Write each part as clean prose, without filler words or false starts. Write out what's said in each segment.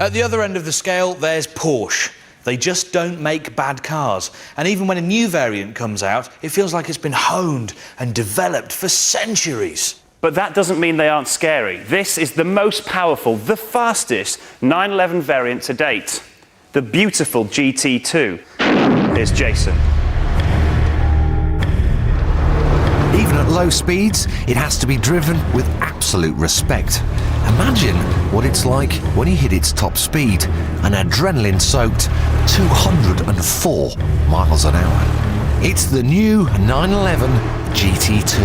At the other end of the scale, there's Porsche. They just don't make bad cars. And even when a new variant comes out, it feels like it's been honed and developed for centuries. But that doesn't mean they aren't scary. This is the most powerful, the fastest 911 variant to date. The beautiful GT2. Here's Jason. Even at low speeds, it has to be driven with absolute respect. Imagine what it's like when you hit its top speed, an adrenaline-soaked 204 miles an hour. It's the new 911 GT2.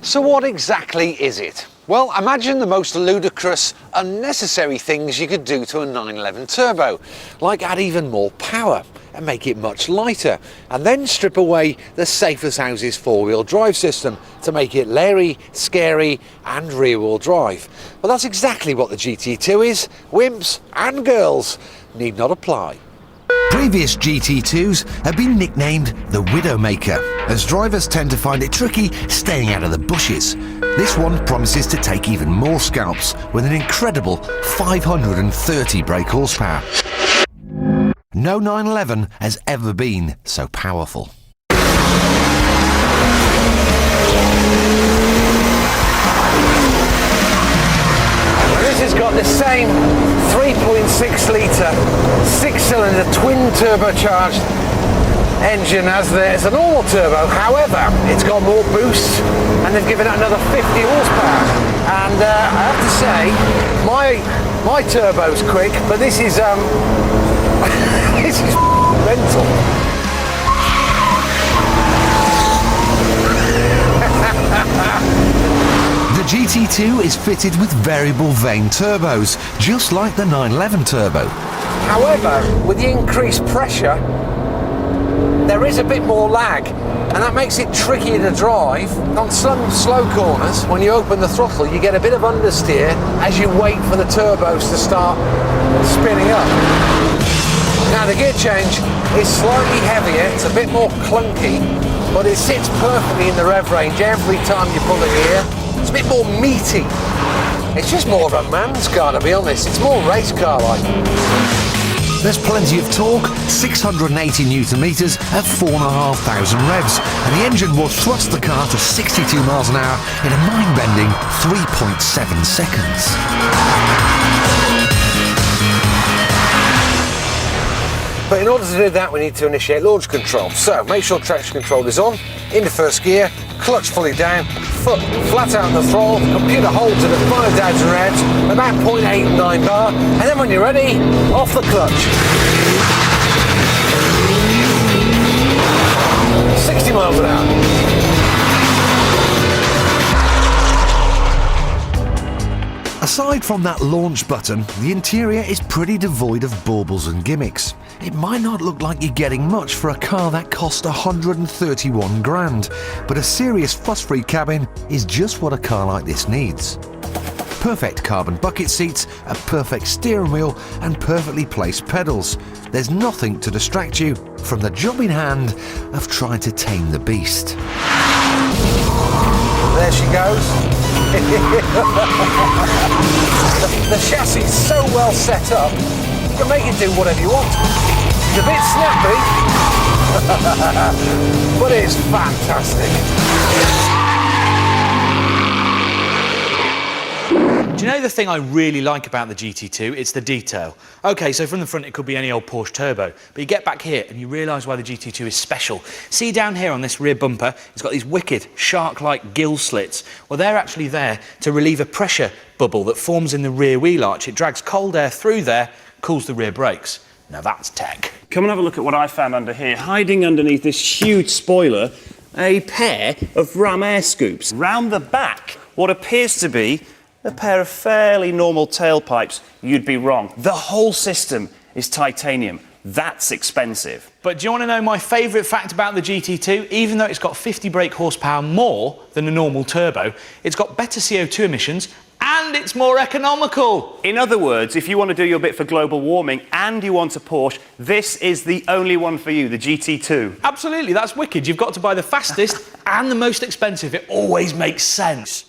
So what exactly is it? Well, imagine the most ludicrous, unnecessary things you could do to a 911 Turbo, like add even more power and make it much lighter, and then strip away the safe as houses four-wheel drive system to make it leery, scary and rear-wheel drive. Well, that's exactly what the GT2 is. Wimps and girls need not apply. Previous GT2s have been nicknamed the Widowmaker, as drivers tend to find it tricky staying out of the bushes. This one promises to take even more scalps with an incredible 530 brake horsepower. No 911 has ever been so powerful. This has got the same 3.6 litre, 6-cylinder twin turbocharged engine as the normal turbo. However, it's got more boost and they've given it another 50 horsepower. And I have to say, my turbo's quick, but this is this is mental. The GT2 is fitted with variable vane turbos, just like the 911 Turbo. However, with the increased pressure, there is a bit more lag, and that makes it trickier to drive. On some slow corners, when you open the throttle, you get a bit of understeer as you wait for the turbos to start spinning up. Now the gear change is slightly heavier, it's a bit more clunky, but it sits perfectly in the rev range every time you pull the gear. It's a bit more meaty. It's just more of a man's car, to be honest. It's more race car like. There's plenty of torque, 680 newton meters at 4,500 revs, and the engine will thrust the car to 62 miles an hour in a mind-bending 3.7 seconds. But in order to do that, we need to initiate launch control. So make sure traction control is on, into first gear, clutch fully down, foot flat out on the throttle, computer holds it at 5,000 revs, about 0.89 bar, and then when you're ready, off the clutch. 60 miles an hour. Aside from that launch button, the interior is pretty devoid of baubles and gimmicks. It might not look like you're getting much for a car that cost 131 grand, but a serious fuss-free cabin is just what a car like this needs. Perfect carbon bucket seats, a perfect steering wheel and perfectly placed pedals. There's nothing to distract you from the job in hand of trying to tame the beast. There she goes. The chassis is so well set up, you can make it do whatever you want. It's a bit snappy, but it's fantastic. Do you know the thing I really like about the GT2? It's the detail. Okay, so from the front it could be any old Porsche Turbo, but you get back here and you realise why the GT2 is special. See down here on this rear bumper, it's got these wicked shark-like gill slits. Well, they're actually there to relieve a pressure bubble that forms in the rear wheel arch. It drags cold air through there, cools the rear brakes. Now that's tech. Come and have a look at what I found under here. Hiding underneath this huge spoiler, a pair of Ram air scoops. Round the back, what appears to be a pair of fairly normal tailpipes. You'd be wrong. The whole system is titanium. That's expensive. But do you want to know my favourite fact about the GT2? Even though it's got 50 brake horsepower more than a normal turbo, it's got better CO2 emissions and it's more economical. In other words, if you want to do your bit for global warming and you want a Porsche, this is the only one for you, the GT2. Absolutely, that's wicked. You've got to buy the fastest and the most expensive. It always makes sense.